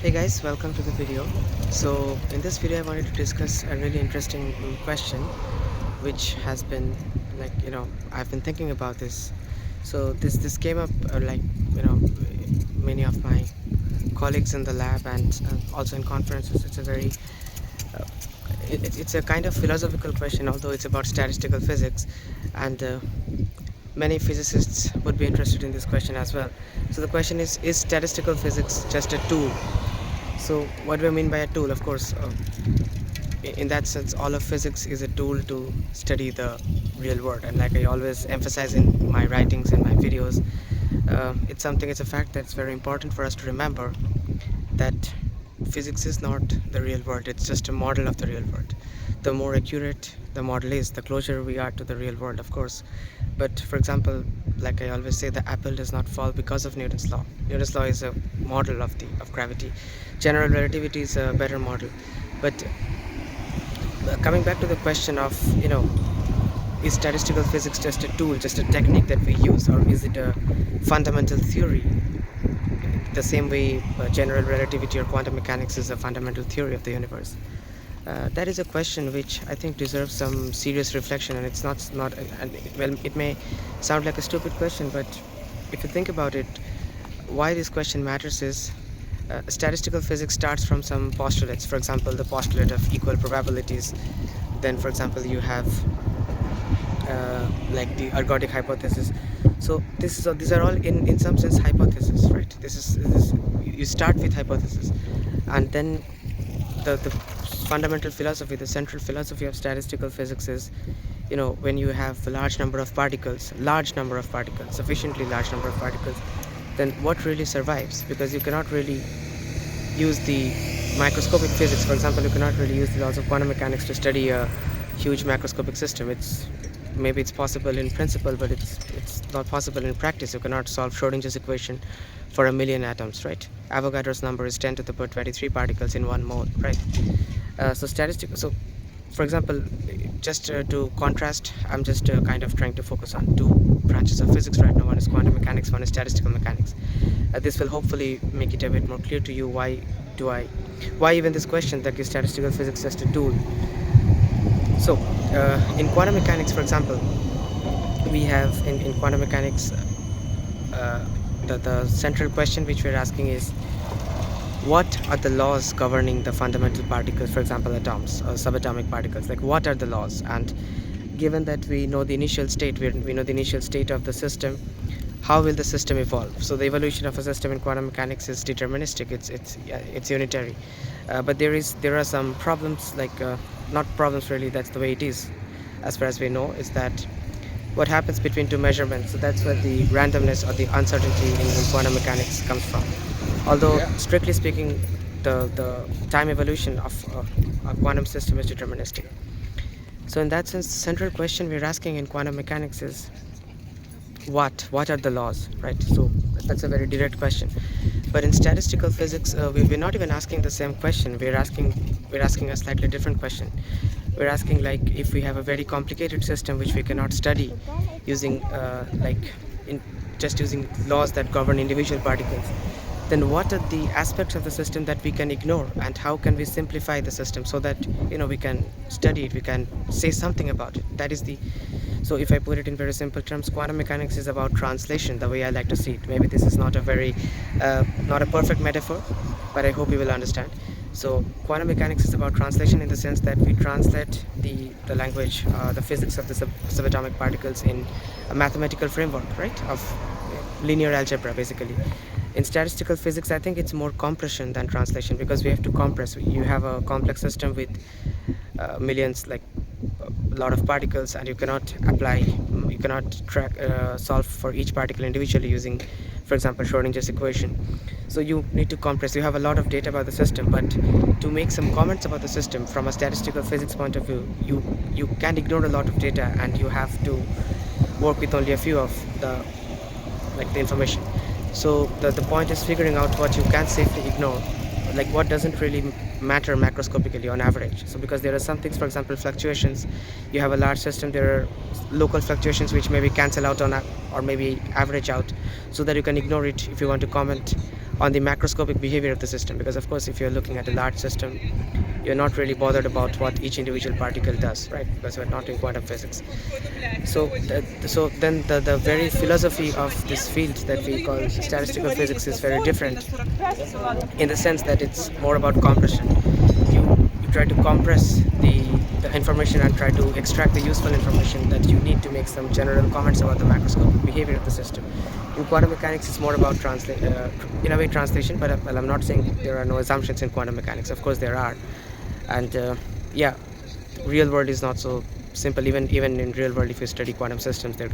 Hey guys, welcome to the video. So in this video I wanted to discuss a really interesting question which has been I've been thinking about this. So this came up you know many of my colleagues in the lab and also in conferences. It's a very uh, it's a kind of philosophical question, although it's about statistical physics, and many physicists would be interested in this question as well. So the question is statistical physics just a tool? So what do I mean by a tool? Of course, in that sense, all of physics is a tool to study the real world. And like I always emphasize in my writings and my videos, it's a fact that's very important for us to remember that physics is not the real world. It's just a model of the real world. The more accurate the model is, the closer we are to the real world, of course. But for example, like I always say, the apple does not fall because of Newton's law. Newton's law is a model of gravity. General relativity is a better model. But coming back to the question of, is statistical physics just a tool, just a technique that we use, or is it a fundamental theory? The same way general relativity or quantum mechanics is a fundamental theory of the universe. That is a question which I think deserves some serious reflection, and it's not well, it may sound like a stupid question, but if you think about it, why this question matters is statistical physics starts from some postulates. For example, the postulate of equal probabilities. Then, for example, you have like the ergodic hypothesis. So these are all in some sense hypotheses, right? This is you start with hypothesis, and then the fundamental philosophy, the central philosophy of statistical physics is, when you have a large number of particles, sufficiently large number of particles, then what really survives? Because you cannot really use the microscopic physics. For example, you cannot really use the laws of quantum mechanics to study a huge macroscopic system. Maybe it's possible in principle, but it's not possible in practice. You cannot solve Schrodinger's equation for a million atoms, right? Avogadro's number is 10 to the power 23 particles in 1 mole, right? So for example, just to contrast, I'm just kind of trying to focus on two branches of physics right now. One is quantum mechanics, one is statistical mechanics. This will hopefully make it a bit more clear to you why even this question, that is statistical physics just a tool. So in quantum mechanics, for example, we have in quantum mechanics, the central question which we're asking is, what are the laws governing the fundamental particles, for example atoms or subatomic particles? Like, what are the laws? And given that we know the initial state, we know the initial state of the system, how will the system evolve? So the evolution of a system in quantum mechanics is deterministic. It's unitary, but there are some problems, like not problems really, that's the way it is as far as we know, is that what happens between two measurements. So that's where the randomness or the uncertainty in quantum mechanics comes from. Although strictly speaking, the time evolution of a quantum system is deterministic. So in that sense, the central question we're asking in quantum mechanics is, what are the laws, right? So that's a very direct question. But in statistical physics, we're not even asking the same question. We're asking a slightly different question. We're asking, like, if we have a very complicated system which we cannot study using just using laws that govern individual particles, then what are the aspects of the system that we can ignore, and how can we simplify the system so that we can study it, we can say something about it? So if I put it in very simple terms, quantum mechanics is about translation, the way I like to see it. Maybe this is not a perfect metaphor, but I hope you will understand. So quantum mechanics is about translation in the sense that we translate the language, the physics of the subatomic particles in a mathematical framework, right, of linear algebra, basically. In statistical physics, I think it's more compression than translation, because we have to compress. You have a complex system with millions, like a lot of particles, and you cannot solve for each particle individually using, for example, Schrodinger's equation. So you need to compress. You have a lot of data about the system, but to make some comments about the system from a statistical physics point of view, you can ignore a lot of data, and you have to work with only a few of the information. So the point is figuring out what you can safely ignore, like what doesn't really matter macroscopically on average. So because there are some things, for example fluctuations, you have a large system, there are local fluctuations which maybe cancel out or maybe average out, so that you can ignore it if you want to comment on the macroscopic behavior of the system, because of course if you're looking at a large system, you're not really bothered about what each individual particle does, right? Because we're not in quantum physics. So then the very philosophy of this field that we call statistical physics is very different, in the sense that it's more about compression. You try to compress the information and try to extract the useful information that you need to make some general comments about the macroscopic behavior of the system. In quantum mechanics, it's more about in a way translation, but well, I'm not saying there are no assumptions in quantum mechanics. Of course there are, and yeah, real world is not so simple. Even in real world, if you study quantum systems, there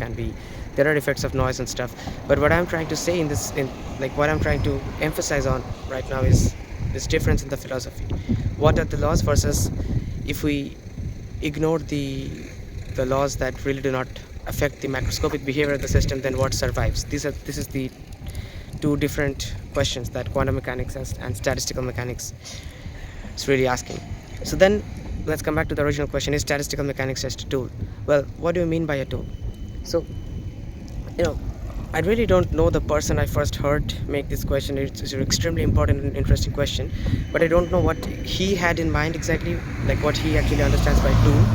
are effects of noise and stuff. But what I'm trying to say what I'm trying to emphasize on right now is this difference in the philosophy. What are the laws versus if we ignore the laws that really do not affect the macroscopic behavior of the system, then what survives? This is the two different questions that quantum mechanics and statistical mechanics is really asking. So then let's come back to the original question: is statistical mechanics just a tool? Well, what do you mean by a tool? So, I really don't know the person I first heard make this question. It's an extremely important and interesting question, but I don't know what he had in mind exactly, like what he actually understands by tool.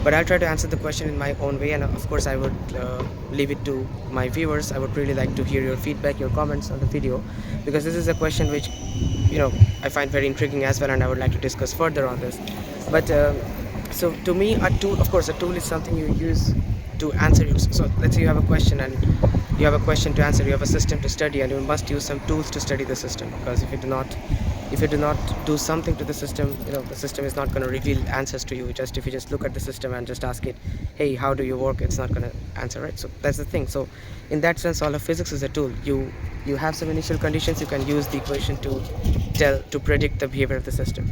But I'll try to answer the question in my own way, and of course I would leave it to my viewers. I would really like to hear your feedback, your comments on the video, because this is a question which I find very intriguing as well, and I would like to discuss further on this. But so to me, a tool, of course, a tool is something you use to answer you. So let's say you have a question and you have a question to answer, you have a system to study, and you must use some tools to study the system, because if you do not do something to the system, the system is not going to reveal answers to you. If you just look at the system and just ask it, hey, how do you work, it's not going to answer, right? So that's the thing. So in that sense, all of physics is a tool. You have some initial conditions, you can use the equation to predict the behavior of the system.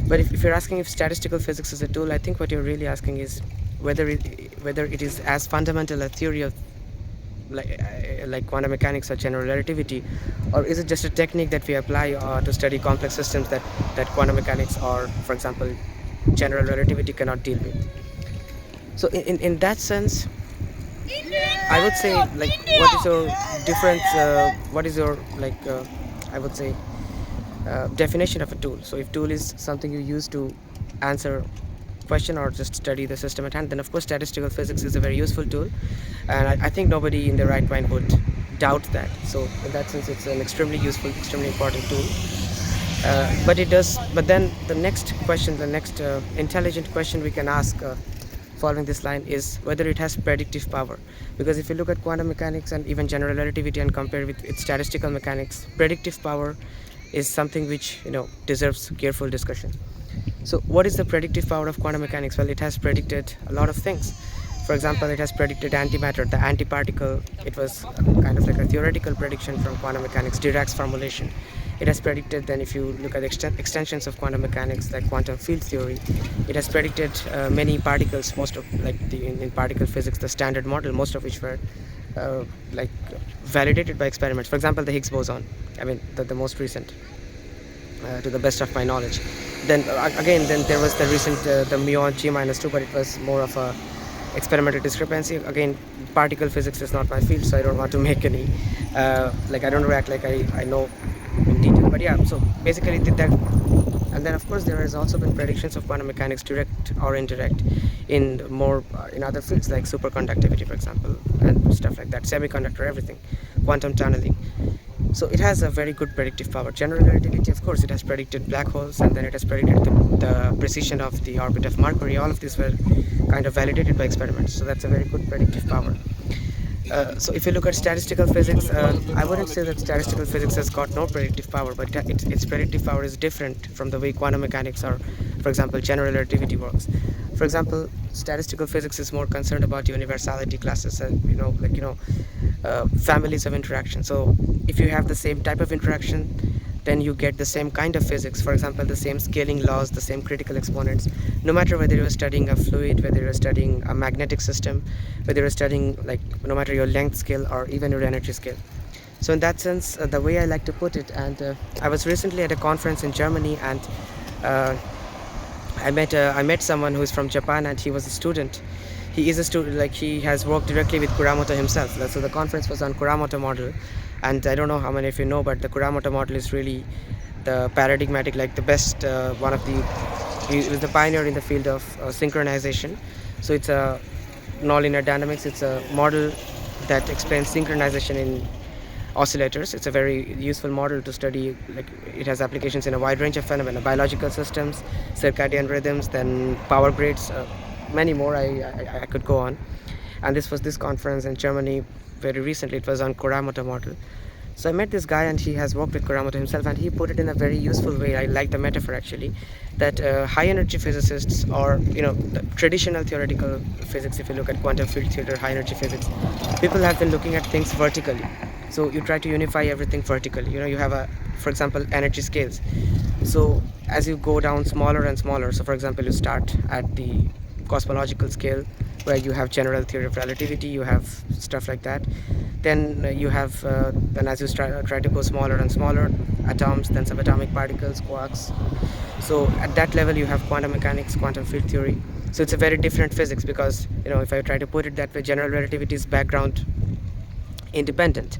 But if you're asking if statistical physics is a tool, I think what you're really asking is whether it is as fundamental a theory of like quantum mechanics or general relativity, or is it just a technique that we apply to study complex systems that quantum mechanics or, for example, general relativity cannot deal with. So in that sense, I would say, like, what is your difference, what is your I would say definition of a tool? So if tool is something you use to answer question or just study the system at hand, then of course statistical physics is a very useful tool, and I think nobody in their right mind would doubt that. So in that sense, it's an extremely useful, extremely important tool. But then the next question, the next intelligent question we can ask following this line is whether it has predictive power. Because if you look at quantum mechanics and even general relativity and compare with its statistical mechanics, predictive power is something which deserves careful discussion. So what is the predictive power of quantum mechanics? Well, it has predicted a lot of things. For example, it has predicted antimatter, the antiparticle. It was kind of like a theoretical prediction from quantum mechanics, Dirac's formulation. It has predicted, then if you look at extensions of quantum mechanics like quantum field theory, it has predicted many particles, most of in particle physics, the standard model, most of which were validated by experiments. For example, the Higgs boson, the most recent, to the best of my knowledge. Then again, there was the recent the muon G-2, but it was more of a experimental discrepancy. Again, particle physics is not my field, so I don't want to make any I don't react like I know in detail. But yeah, so basically that. And then of course there has also been predictions of quantum mechanics, direct or indirect, in other fields like superconductivity, for example, and stuff like that, semiconductor, everything, quantum tunneling. So it has a very good predictive power. General relativity, of course, it has predicted black holes, and then it has predicted the precision of the orbit of Mercury. All of these were kind of validated by experiments, so that's a very good predictive power. So if you look at statistical physics, I wouldn't say that statistical physics has got no predictive power, but its predictive power is different from the way quantum mechanics or, for example, general relativity works. For example, statistical physics is more concerned about universality classes and families of interaction. So if you have the same type of interaction, then you get the same kind of physics. For example, the same scaling laws, the same critical exponents, no matter whether you're studying a fluid, whether you're studying a magnetic system, whether you're studying, no matter your length scale or even your energy scale. So in that sense, the way I like to put it, and I was recently at a conference in Germany, and I met someone who is from Japan, and he was a student. He is a student, he has worked directly with Kuramoto himself. So the conference was on Kuramoto model, And I don't know how many of you know, but the Kuramoto model is really the paradigmatic, like the best one of the he was the pioneer in the field of synchronization. So it's a nonlinear dynamics. It's a model that explains synchronization in oscillators. It's a very useful model to study. Like, it has applications in a wide range of phenomena: biological systems, circadian rhythms, then power grids, many more. I could go on. And this was this conference in Germany very recently. It was on Kuramoto model. So I met this guy, and he has worked with Kuramoto himself, and he put it in a very useful way. I like the metaphor actually, that high energy physicists, or the traditional theoretical physics, if you look at quantum field theory, high energy physics, people have been looking at things vertically. So you try to unify everything vertically. You have for example, energy scales. So as you go down smaller and smaller, so for example, you start at the cosmological scale, where you have general theory of relativity, you have stuff like that. Then you have then as you try to go smaller and smaller, atoms, then subatomic particles, quarks. So at that level you have quantum mechanics, quantum field theory. So it's a very different physics, because if I try to put it that way, general relativity is background independent.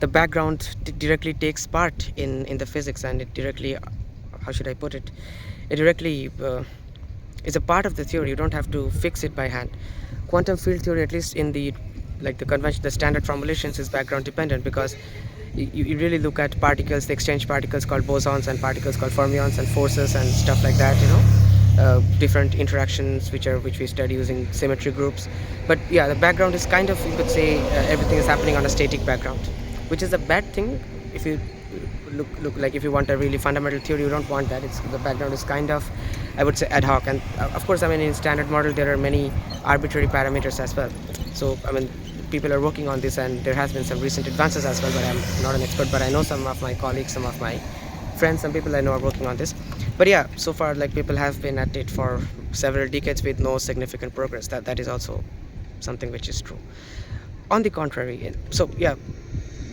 The background directly takes part in the physics, and it directly, how should I put it, it directly is a part of the theory. You don't have to fix it by hand. Quantum field theory, at least in the convention, the standard formulations, is background dependent, because you really look at particles, the exchange particles called bosons, and particles called fermions, and forces and stuff like that. Different interactions which we study using symmetry groups. But yeah, the background is kind of, you could say, everything is happening on a static background, which is a bad thing. If you look like, if you want a really fundamental theory, you don't want that. The background is kind of, I would say, ad hoc. And of course, I mean, in standard model there are many arbitrary parameters as well. So I mean, people are working on this, and there has been some recent advances as well, but I'm not an expert. But I know some of my colleagues, some of my friends, some people I know are working on this. But yeah, so far, like, people have been at it for several decades with no significant progress. That is also something which is true. On the contrary, so yeah,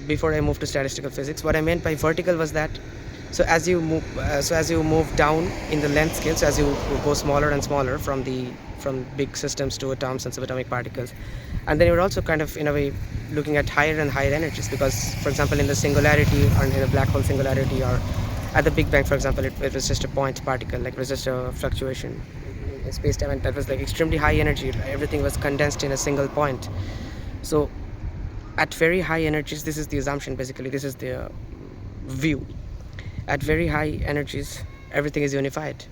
before I move to statistical physics, what I meant by vertical was that, so as you move down in the length scale, so as you go smaller and smaller from big systems to atoms and subatomic particles, and then you're also kind of, in a way, looking at higher and higher energies, because, for example, in the singularity, or in a black hole singularity, or at the Big Bang, for example, it was just a point particle, like, it was just a fluctuation in space-time, and that was like extremely high energy. Everything was condensed in a single point. So at very high energies, this is the assumption, basically, this is the view. At very high energies, everything is unified.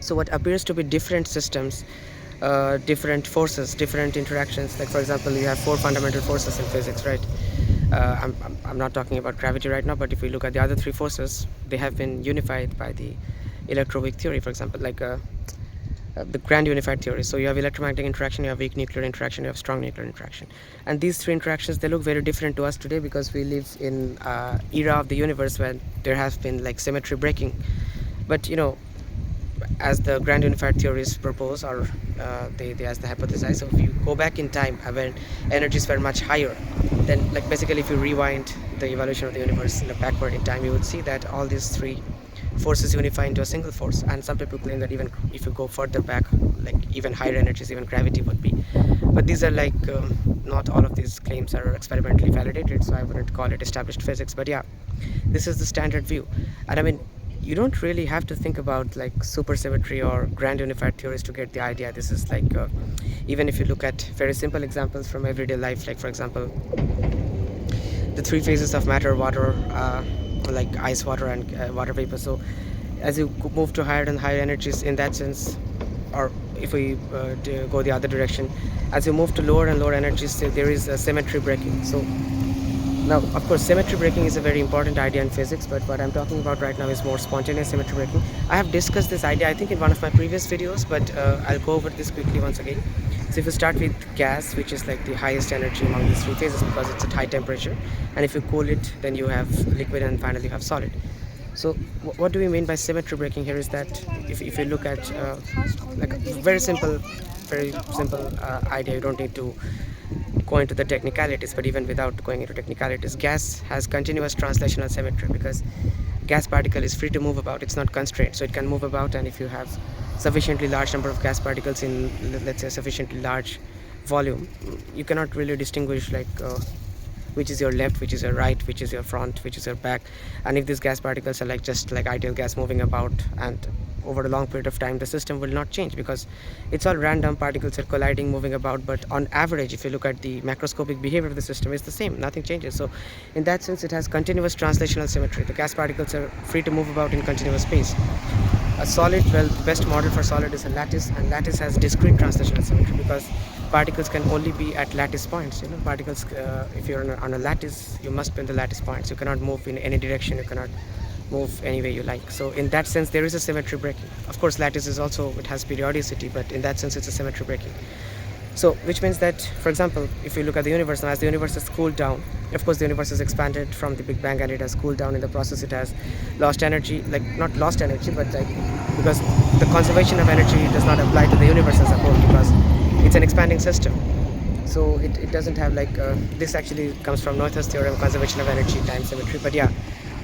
So what appears to be different systems, different forces, different interactions, like, for example, you have 4 fundamental forces in physics, right? I'm not talking about gravity right now, but if we look at the other 3 forces, they have been unified by the electroweak theory, for example, like the grand unified theory. So you have electromagnetic interaction, you have weak nuclear interaction, you have strong nuclear interaction. And these 3 interactions, they look very different to us today, because we live in an era of the universe where there has been, like, symmetry breaking. But as the grand unified theories propose, or they as they hypothesize, so if you go back in time when energies were much higher, then, like, basically, if you rewind the evolution of the universe backward in time, you would see that all these 3 forces unify into a single force. And some people claim that even if you go further back, like, even higher energies, even gravity would be. But these are, like, not all of these claims are experimentally validated, so I wouldn't call it established physics. But yeah, this is the standard view. And I mean, you don't really have to think about, like, supersymmetry or grand unified theories to get the idea. This is like, even if you look at very simple examples from everyday life, like, for example, the 3 phases of matter, water, like ice, water, and water vapor. So as you move to higher and higher energies, in that sense, or if we go the other direction, as you move to lower and lower energies, there is a symmetry breaking. So now, of course, symmetry breaking is a very important idea in physics, but what I'm talking about right now is more spontaneous symmetry breaking. I have discussed this idea, I think, in one of my previous videos, but I'll go over this quickly once again. So if you start with gas, which is like the highest energy among these 3 phases, because it's at high temperature, and if you cool it, then you have liquid, and finally you have solid. So what do we mean by symmetry breaking here is that if you look at like a very simple idea, you don't need to go into the technicalities, but even without going into technicalities, gas has continuous translational symmetry, because gas particle is free to move about, it's not constrained, so it can move about. And if you have sufficiently large number of gas particles in, let's say, sufficiently large volume, you cannot really distinguish, like, which is your left, which is your right, which is your front, which is your back. And if these gas particles are like just like ideal gas moving about, and over a long period of time the system will not change, because it's all random particles are colliding, moving about. But on average, if you look at the macroscopic behavior of the system, it's the same, nothing changes. So in that sense, it has continuous translational symmetry. The gas particles are free to move about in continuous space. A solid, well, the best model for solid is a lattice, and lattice has discrete translational symmetry because particles can only be at lattice points. Particles, if you're on a lattice, you must be in the lattice points. You cannot move in any direction, you cannot move any way you like. So in that sense, there is a symmetry breaking. Of course, lattice is also, it has periodicity, but in that sense it's a symmetry breaking. So which means that, for example, if you look at the universe now, as the universe has cooled down, of course the universe has expanded from the Big Bang, and it has cooled down. In the process, it has lost energy, like not lost energy, but like, because the conservation of energy does not apply to the universe as a whole, because it's an expanding system. So it doesn't have like this actually comes from Noether's theorem, conservation of energy, time symmetry. But yeah,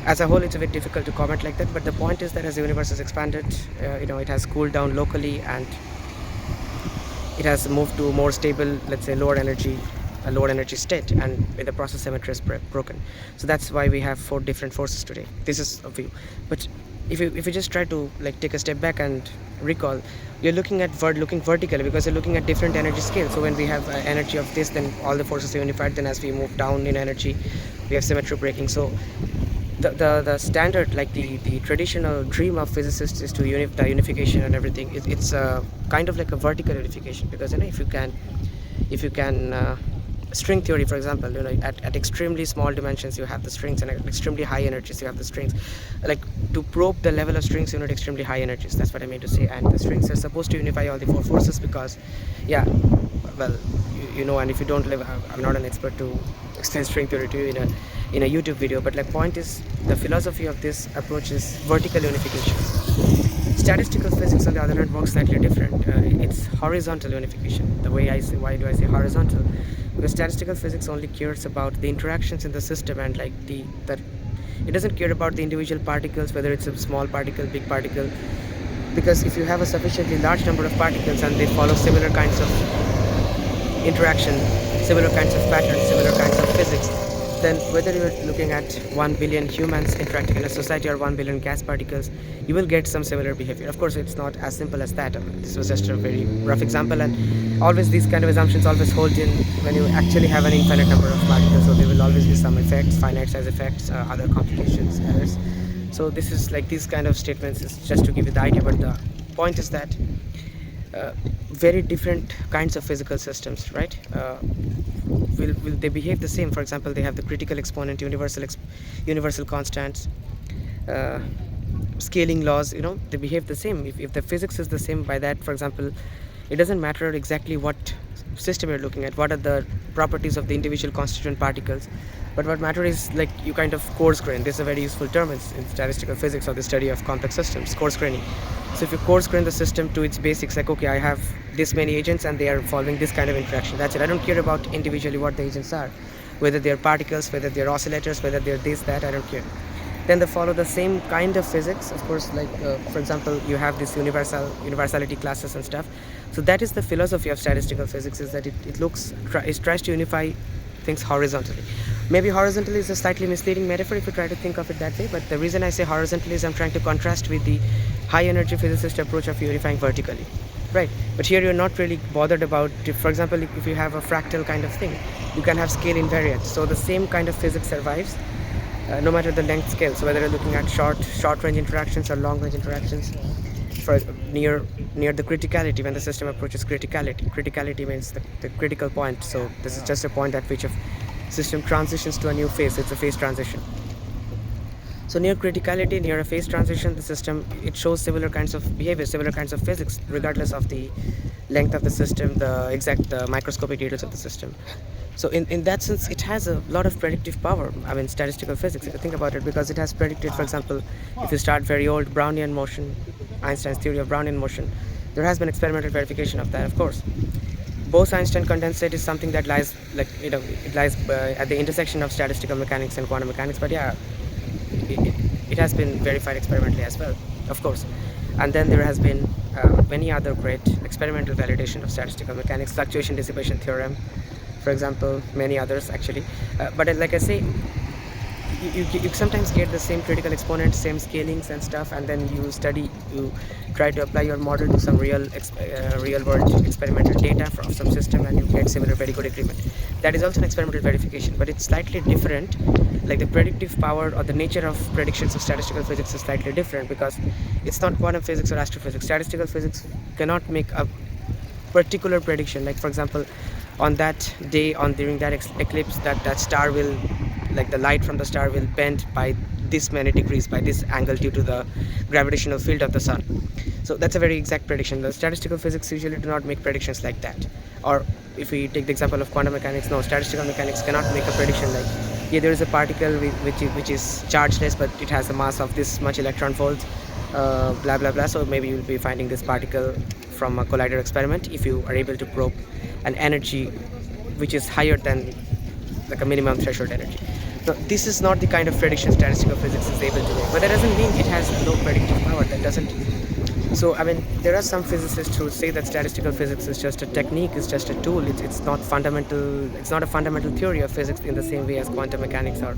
as a whole, it's a bit difficult to comment like that. But the point is that as the universe has expanded, it has cooled down locally, and it has moved to more stable, let's say a lower energy state, and in the process symmetry is broken. So that's why we have 4 different forces today. This is a view. But if you just try to like take a step back and recall, you're looking at looking vertically, because you're looking at different energy scales. So when we have energy of this, then all the forces are unified. Then as we move down in energy, we have symmetry breaking. So the standard, like the traditional dream of physicists is to the unification and everything. It's kind of like a vertical unification, because if you can string theory, for example, at extremely small dimensions you have the strings, and at extremely high energies you have the strings. Like, to probe the level of strings, you need extremely high energies. That's what I mean to say. And the strings are supposed to unify all the 4 forces, because yeah, well, and if you don't live, I'm not an expert to explain string theory to you in a YouTube video, but like, point is, the philosophy of this approach is vertical unification. Statistical physics, on the other hand, works slightly different. It's horizontal unification. The way I say, why do I say horizontal? Because statistical physics only cares about the interactions in the system, and like that it doesn't care about the individual particles, whether it's a small particle, big particle. Because if you have a sufficiently large number of particles and they follow similar kinds of interaction, similar kinds of patterns, similar kinds of physics, then whether you're looking at 1 billion humans interacting in a society or 1 billion gas particles, you will get some similar behavior. Of course, it's not as simple as that. This was just a very rough example, and always these kind of assumptions always hold in when you actually have an infinite number of particles. So there will always be some effects, finite size effects, other complications, errors. So this is like, these kind of statements is just to give you the idea, but the point is that very different kinds of physical systems, right? Will they behave the same? For example, they have the critical exponent, universal constants, scaling laws. They behave the same. If the physics is the same, by that, for example, it doesn't matter exactly what system you're looking at, what are the properties of the individual constituent particles, but what matters is, like, you kind of coarse grain. This is a very useful term in statistical physics, or the study of complex systems, coarse graining. So if you coarse grain the system to its basics, like, okay, I have this many agents and they are following this kind of interaction, that's it. I don't care about individually what the agents are, whether they're particles, whether they're oscillators, whether they're this, that, I don't care. Then they follow the same kind of physics, of course, like for example, you have this universality classes and stuff. So that is the philosophy of statistical physics, is that it tries to unify things horizontally. Maybe horizontally is a slightly misleading metaphor if you try to think of it that way, but the reason I say horizontally is I'm trying to contrast with the high energy physicist approach of unifying vertically, right? But here you're not really bothered about, for example, if you have a fractal kind of thing, you can have scale invariant. So the same kind of physics survives no matter the length scale. So whether you're looking at short range interactions or long range interactions, for near the criticality, when the system approaches criticality means the critical point. So this is just a point at which a system transitions to a new phase. It's a phase transition. So near criticality, near a phase transition, the system, it shows similar kinds of behavior, similar kinds of physics, regardless of the length of the system, the microscopic details of the system. So in that sense, it has a lot of predictive power. I mean, statistical physics, if you think about it, because it has predicted, for example, if you start very old, Brownian motion, Einstein's theory of Brownian motion, there has been experimental verification of that, of course. Bose-Einstein condensate is something that lies, like, it lies at the intersection of statistical mechanics and quantum mechanics, but yeah, it has been verified experimentally as well, of course. And then there has been many other great experimental validation of statistical mechanics, fluctuation dissipation theorem, for example, many others actually. But like I say, you sometimes get the same critical exponent, same scalings and stuff, and then you try to apply your model to some real world experimental data from some system, and you get similar very good agreement. That is also an experimental verification, but it's slightly different. Like the predictive power or the nature of predictions of statistical physics is slightly different, because it's not quantum physics or astrophysics. Statistical physics cannot make a particular prediction, like for example, on that day, on during that eclipse, that star will, like the light from the star will bend by this many degrees by this angle due to the gravitational field of the sun. So that's a very exact prediction. The statistical physics usually do not make predictions like that. Or if we take the example of quantum mechanics, no, statistical mechanics cannot make a prediction like, yeah, there is a particle which is chargeless, but it has a mass of this much electron volts, blah blah blah. So maybe you'll be finding this particle from a collider experiment if you are able to probe an energy which is higher than like a minimum threshold energy. So this is not the kind of prediction statistical physics is able to make, but that doesn't mean it has no predictive power. That doesn't. So I mean, there are some physicists who say that statistical physics is just a technique, it's just a tool. It's not fundamental. It's not a fundamental theory of physics in the same way as quantum mechanics or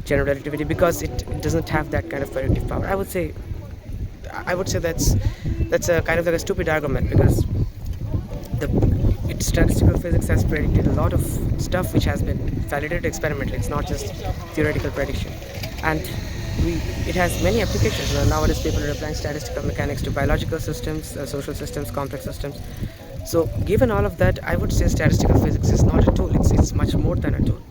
general relativity, because it doesn't have that kind of predictive power. I would say that's a kind of like a stupid argument, because statistical physics has predicted a lot of stuff which has been validated experimentally. It's not just theoretical prediction, and it has many applications. Nowadays people are applying statistical mechanics to biological systems, social systems, complex systems. So given all of that, I would say statistical physics is not a tool. It's much more than a tool.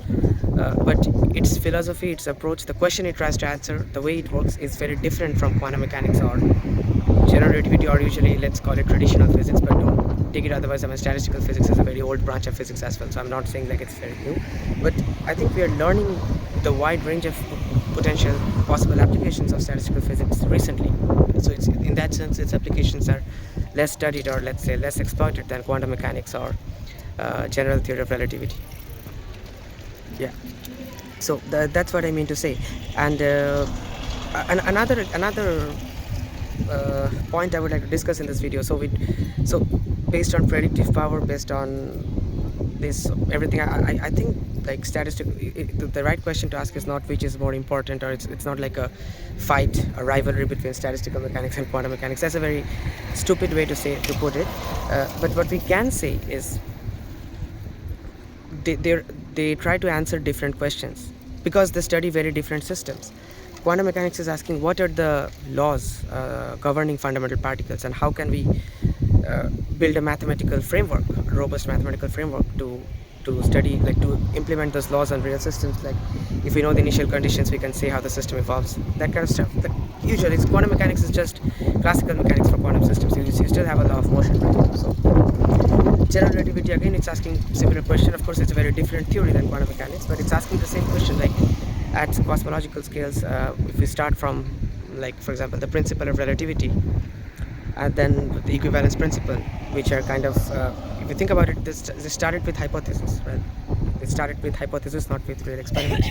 But its philosophy, its approach, the question it tries to answer, the way it works is very different from quantum mechanics or general relativity, or usually let's call it traditional physics, but don't take it otherwise. I mean, statistical physics is a very old branch of physics as well, so I'm not saying like it's very new, but I think we are learning the wide range of potential possible applications of statistical physics recently. So it's, in that sense, its applications are less studied, or let's say less exploited, than quantum mechanics or general theory of relativity. Yeah, so that's what I mean to say. And another point I would like to discuss in this video. So based on predictive power, based on this everything, I think like the right question to ask is not which is more important, or it's not like a fight, a rivalry between statistical mechanics and quantum mechanics. That's a very stupid way to put it. But what we can say is they try to answer different questions because they study very different systems. Quantum mechanics is asking what are the laws governing fundamental particles, and how can we build a mathematical framework, a robust mathematical framework to study, like to implement those laws on real systems. Like if we know the initial conditions, we can say how the system evolves, that kind of stuff. Usually quantum mechanics is just classical mechanics for quantum systems. You still have a law of motion, right? So general relativity, again, it's asking similar question. Of course, it's a very different theory than quantum mechanics, but it's asking the same question. Like at cosmological scales, if we start from, like for example, the principle of relativity, and then the equivalence principle, which are kind of, if you think about it, this started with hypothesis, right? It started with hypothesis, not with real experiments.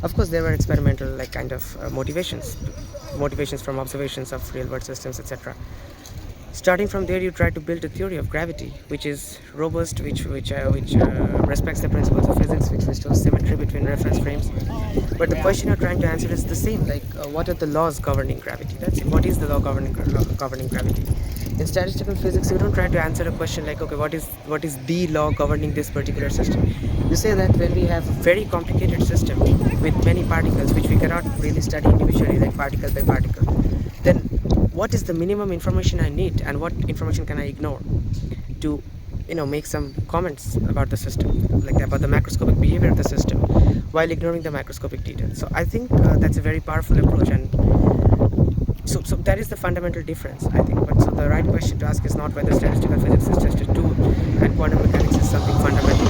Of course, there were experimental like kind of motivations from observations of real world systems, etc. Starting from there, you try to build a theory of gravity which is robust, which respects the principles of physics, which restores symmetry between reference frames. But the question you're trying to answer is the same, like what are the laws governing gravity? That's it. What is the law governing gravity? In statistical physics, you don't try to answer a question like, okay, what is the law governing this particular system? You say that when we have a very complicated system with many particles which we cannot really study individually, like particle by particle, then what is the minimum information I need, and what information can I ignore to make some comments about the system, like about the macroscopic behavior of the system, while ignoring the macroscopic details. So I think that's a very powerful approach, and so that is the fundamental difference, I think. But so the right question to ask is not whether statistical physics is just a tool and quantum mechanics is something fundamental.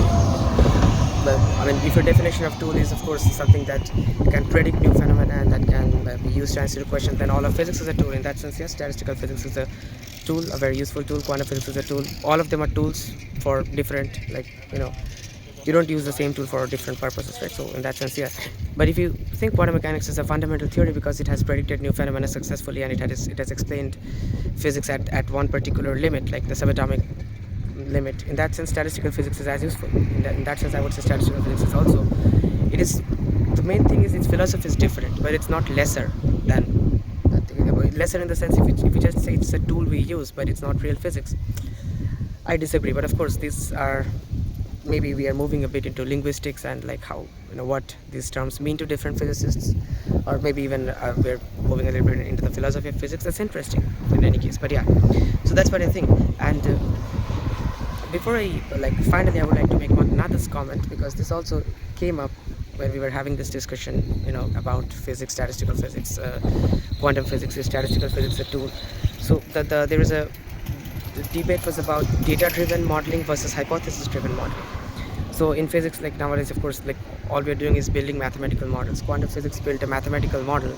But I mean, if your definition of tool is, of course, something that can predict new phenomena and that can be used to answer the question, then all of physics is a tool. In that sense, yes, statistical physics is a tool, a very useful tool. Quantum physics is a tool. All of them are tools for different, you don't use the same tool for different purposes, right? So in that sense, yeah. But if you think quantum mechanics is a fundamental theory because it has predicted new phenomena successfully, and it has explained physics at one particular limit, like the subatomic limit. In that sense, statistical physics is as useful. In that sense, I would say statistical physics is also, it is, the main thing is its philosophy is different, but it's not lesser than, lesser in the sense if you just say it's a tool we use, but it's not real physics. I disagree, but of course these are, maybe we are moving a bit into linguistics and like how, what these terms mean to different physicists, or maybe even we're moving a little bit into the philosophy of physics. That's interesting in any case, but yeah, so that's what I think. And before I, like, finally, I would like to make one another comment, because this also came up when we were having this discussion, about physics, statistical physics, quantum physics. Is statistical physics a tool? So there is a, the debate was about data-driven modeling versus hypothesis-driven modeling. So in physics, like nowadays, of course, like all we're doing is building mathematical models. Quantum physics built a mathematical model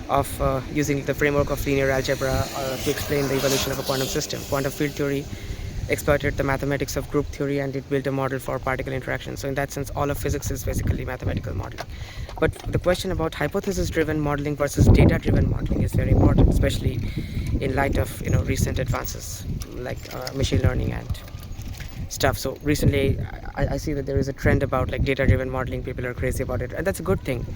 of using the framework of linear algebra to explain the evolution of a quantum system. Quantum field theory exploited the mathematics of group theory, and it built a model for particle interaction. So in that sense, all of physics is basically mathematical modeling. But the question about hypothesis-driven modeling versus data-driven modeling is very important, especially in light of recent advances like machine learning and stuff. So recently I see that there is a trend about like data-driven modeling. People are crazy about it, and that's a good thing.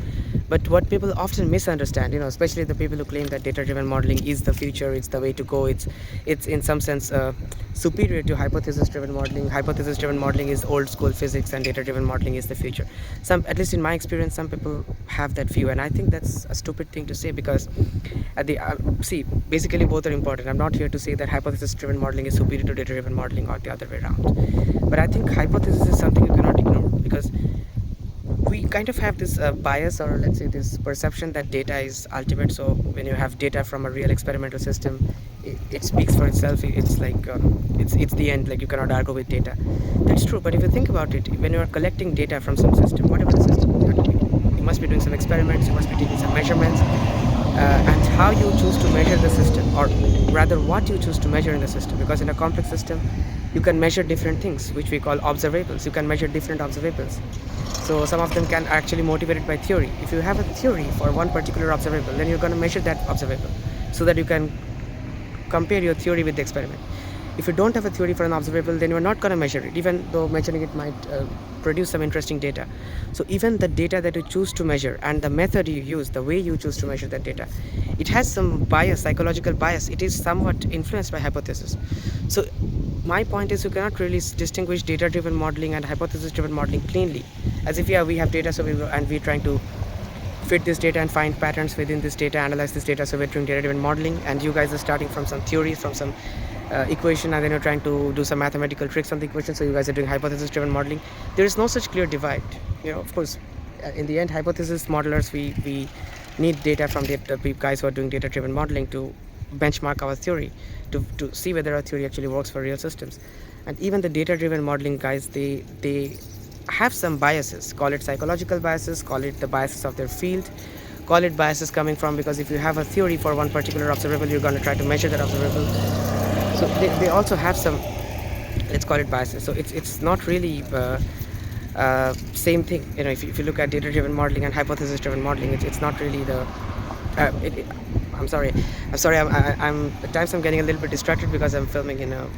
But what people often misunderstand, especially the people who claim that data-driven modeling is the future, it's the way to go, it's in some sense superior to hypothesis-driven modeling. Hypothesis-driven modeling is old school physics, and data-driven modeling is the future. At least in my experience, some people have that view, and I think that's a stupid thing to say, because at the see, basically both are important. I'm not here to say that hypothesis-driven modeling is superior to data-driven modeling or the other way around. But I think hypothesis is something you cannot ignore, because we kind of have this bias, or let's say this perception, that data is ultimate. So when you have data from a real experimental system, it speaks for itself. It's like it's the end, like you cannot argue with data. That's true, but if you think about it, when you are collecting data from some system, whatever the system you have to be, you must be doing some experiments, you must be taking some measurements, and how you choose to measure the system, or rather what you choose to measure in the system, because in a complex system you can measure different things, which we call observables. You can measure different observables. So some of them can actually motivated by theory. If you have a theory for one particular observable, then you're going to measure that observable so that you can compare your theory with the experiment. If you don't have a theory for an observable, then you're not going to measure it, even though measuring it might produce some interesting data. So even the data that you choose to measure and the method you use, the way you choose to measure that data, it has some bias, psychological bias. It is somewhat influenced by hypothesis. So my point is, you cannot really distinguish data-driven modeling and hypothesis-driven modeling cleanly, as if we have data, so we're trying to fit this data and find patterns within this data, analyze this data, so we're doing data-driven modeling, and you guys are starting from some theory, from some equation, and then you're trying to do some mathematical tricks on the equation, so you guys are doing hypothesis-driven modeling. There is no such clear divide. Of course, in the end, hypothesis modelers, we need data from the guys who are doing data-driven modeling to benchmark our theory, to see whether our theory actually works for real systems. And even the data-driven modeling guys, they have some biases. Call it psychological biases, call it the biases of their field, call it biases coming from, because if you have a theory for one particular observable, you're going to try to measure that observable. So they also have some, let's call it biases. So it's not really same thing. If you look at data-driven modeling and hypothesis-driven modeling, it's not really the I'm sorry. I'm at times I'm getting a little bit distracted because I'm filming in a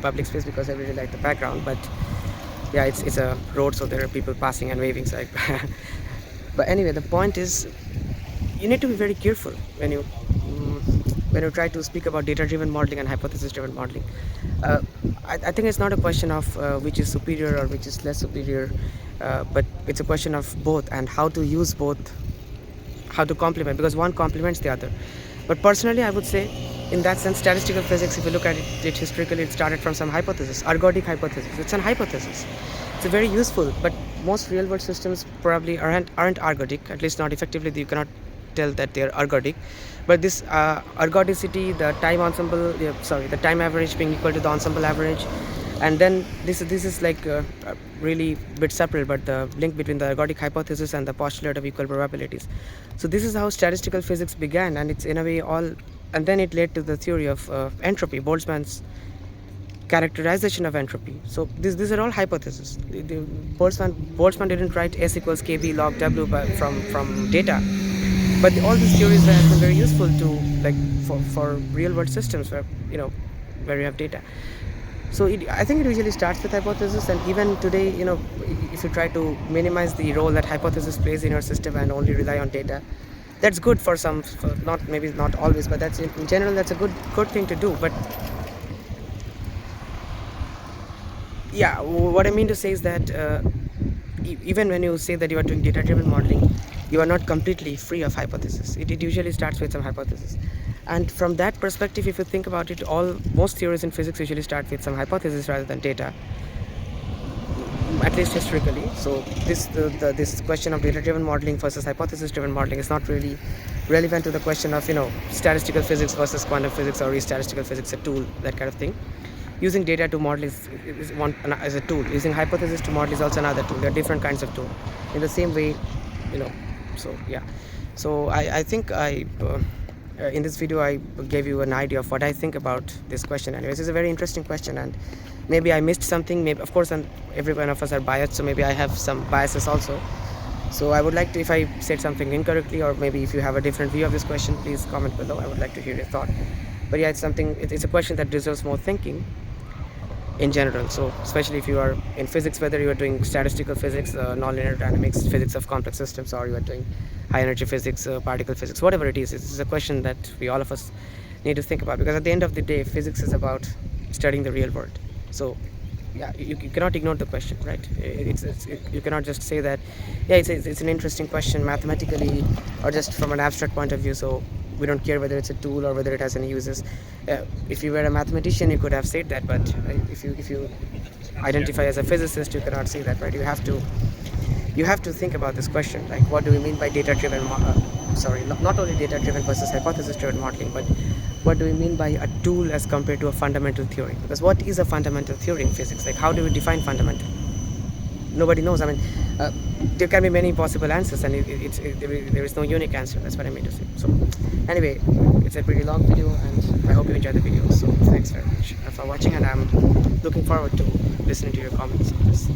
public space, because I really like the background. But yeah, it's a road, so there are people passing and waving. So but anyway, the point is, you need to be very careful when you try to speak about data-driven modeling and hypothesis-driven modeling. I think it's not a question of which is superior or which is less superior, but it's a question of both, and how to use both, how to complement, because one complements the other. But personally, I would say, in that sense, statistical physics, if you look at it historically, it started from some hypothesis, ergodic hypothesis. It's an hypothesis. It's a very useful, but most real-world systems probably aren't ergodic, at least not effectively. You cannot tell that they're ergodic. But this ergodicity, the time average being equal to the ensemble average, and then this is like really a bit separate, but the link between the ergodic hypothesis and the postulate of equal probabilities. So this is how statistical physics began, and it's in a way all, and then it led to the theory of entropy, Boltzmann's characterization of entropy. So these are all hypotheses. Boltzmann didn't write S equals KB log W from data, but all these theories have been very useful to, like, for real world systems where you have data. So I think it usually starts with hypothesis, and even today, if you try to minimize the role that hypothesis plays in your system and only rely on data, that's good for some, for not maybe not always, but that's in general that's a good thing to do. But yeah, what I mean to say is that even when you say that you are doing data-driven modeling, you are not completely free of hypothesis. It usually starts with some hypothesis, and from that perspective, if you think about it, all most theories in physics usually start with some hypothesis rather than data, at least historically. So this question of data-driven modeling versus hypothesis-driven modeling is not really relevant to the question of statistical physics versus quantum physics, or is statistical physics a tool, that kind of thing. Using data to model is one as a tool. Using hypothesis to model is also another tool. There are different kinds of tool. In the same way, you know. So yeah. So I think in this video I gave you an idea of what I think about this question. Anyways, it's a very interesting question, and maybe I missed something. Maybe, of course, and every one of us are biased, so maybe I have some biases also. So I would like to, if I said something incorrectly, or maybe if you have a different view of this question, please comment below. I would like to hear your thought. But yeah, it's a question that deserves more thinking in general. So especially if you are in physics, whether you are doing statistical physics, nonlinear dynamics, physics of complex systems, or you are doing high energy physics, particle physics, whatever it is a question that we all of us need to think about, because at the end of the day, physics is about studying the real world. So yeah, you cannot ignore the question, right? You cannot just say that yeah, it's an interesting question mathematically or just from an abstract point of view, so we don't care whether it's a tool or whether it has any uses. If you were a mathematician, you could have said that, but if you identify as a physicist, you cannot say that, right? You have to think about this question, like what do we mean by data-driven not only data-driven versus hypothesis-driven modeling, but what do we mean by a tool as compared to a fundamental theory? Because what is a fundamental theory in physics? Like, how do we define fundamental? Nobody knows. I mean, there can be many possible answers, and there is no unique answer. That's what I mean to say. So anyway, it's a pretty long video, and I hope you enjoyed the video. So thanks very much for watching, and I'm looking forward to listening to your comments on this.